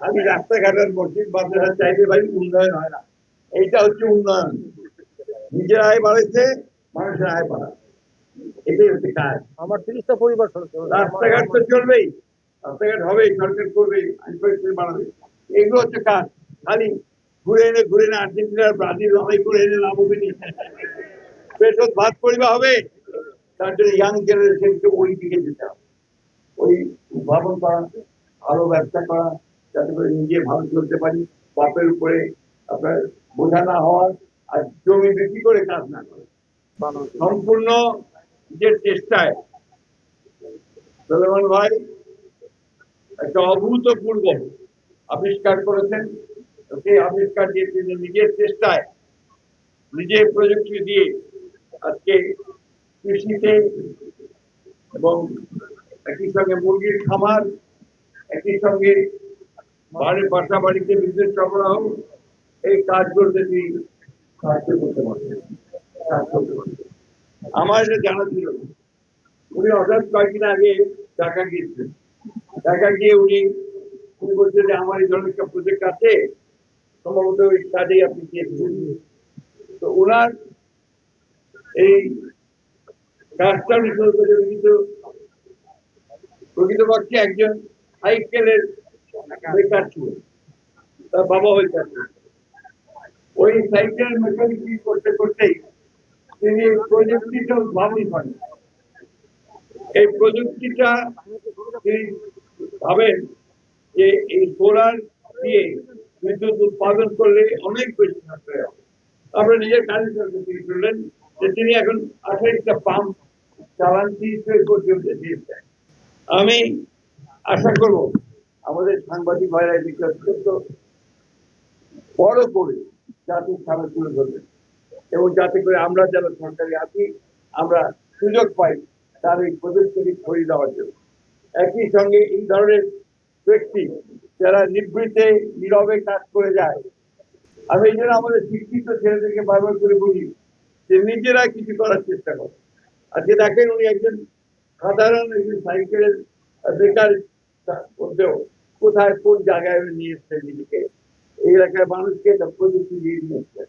আমি রাস্তাঘাটের মসজিদ মাদ্রাসা চাইতে পারি, উন্নয়ন হয় না। এইটা হচ্ছে উন্নয়ন। নিজের আয় বাড়াইছে, মানুষের আয় বাড়া, এটাই হচ্ছে কাজ। আমার 30টা পরিবার রাস্তাঘাট তো চলবেই, রাস্তাঘাট হবেই, সরকার করবে, আইন পরিস্থিতি বাড়াবে, এগুলো হচ্ছে কাজ। খালি ঘুরে এনে আর্জেন্টিনার ব্রাজিল অনেক ঘুরে এনে লাভ হবে নি, পেটত ভাত পরিবা হবে। তার জন্য ইয়াং জেনারেশনকে ওই দিকে যেতে হবে, ওই উদ্ভাবন করা, ভালো ব্যবসা করা, যাতে করে নিজে ভালো চলতে পারি, বাপের উপরে আপনার বোঝা না হওয়ার, আর জমি বিক্রি করে কাজ না করে সম্পূর্ণ নিজের চেষ্টায় সুলেমান ভাই একটা অভূতপূর্ব আবিষ্কার করেছেন। সেই আবিষ্কার দিয়ে তিনি নিজের চেষ্টায়, নিজের প্রযুক্তি দিয়ে আজকে কৃষিতে এবং একই সঙ্গে মুরগির খামার, একই সঙ্গে বাসা বাড়িতে বিদ্যুৎ সরবরাহ, এই কাজগুলোতে তিনি সাহায্য করতে পারছেন। আমার এটা জানা ছিল না। উনি হঠাৎ কয়েকদিন আগে ঢাকা গিয়েছিলেন। ঢাকা গিয়ে উনি বলছেন যে আমার এই ধরনের একটা প্রজেক্ট আছে, সম্ভবত ওই কাজেই আপনি গিয়েছিলেন। তো ওনার এই কাজটা উনি শুরু করেছেন, কিন্তু প্রকৃতপক্ষে একজন সাইকেলের বেকার ছিল, তার বাবা ওই কাজ করতেন। ওই সাইকেলের মেকানিক করতে করতেই তিনি প্রযুক্তিটা উদ্ভাবন করেন। এই প্রযুক্তিটা তিনি ভাবেন যে এই সোলার দিয়ে বিদ্যুৎ উৎপাদন করলে অনেক বেশি সাশ্রয় হবে। তারপরে নিজের কাজের সঙ্গে তিনি করলেন যে তিনি এখন 28টা পাম্প চালান 30 পর্যন্ত দিয়েছেন। আমি আশা করব আমাদের সাংবাদিক ভাইরা এদিকে অত্যন্ত বড় করে জাতির সামনে তুলে ধরবেন, এবং যাতে করে আমরা যারা সরকারি আছি আমরা সুযোগ পাই তার এই প্রযুক্তি ছড়িয়ে দেওয়ার জন্য। একই সঙ্গে এই ধরনের ব্যক্তি যারা নিবৃত্তে নীরবে কাজ করে যায়, আমি এই জন্য আমাদের শিক্ষিত ছেলেদেরকে বারবার করে বলি যে নিজেরা কিছু করার চেষ্টা করে। আজকে দেখেন উনি একজন সাধারণ একজন সাইকেলের বেকার মধ্যেও কোথায় কোন জায়গায় নিয়ে এসছেন নিজেকে, এই এলাকার মানুষকে প্রযুক্তি দিয়ে নিয়ে এসছেন।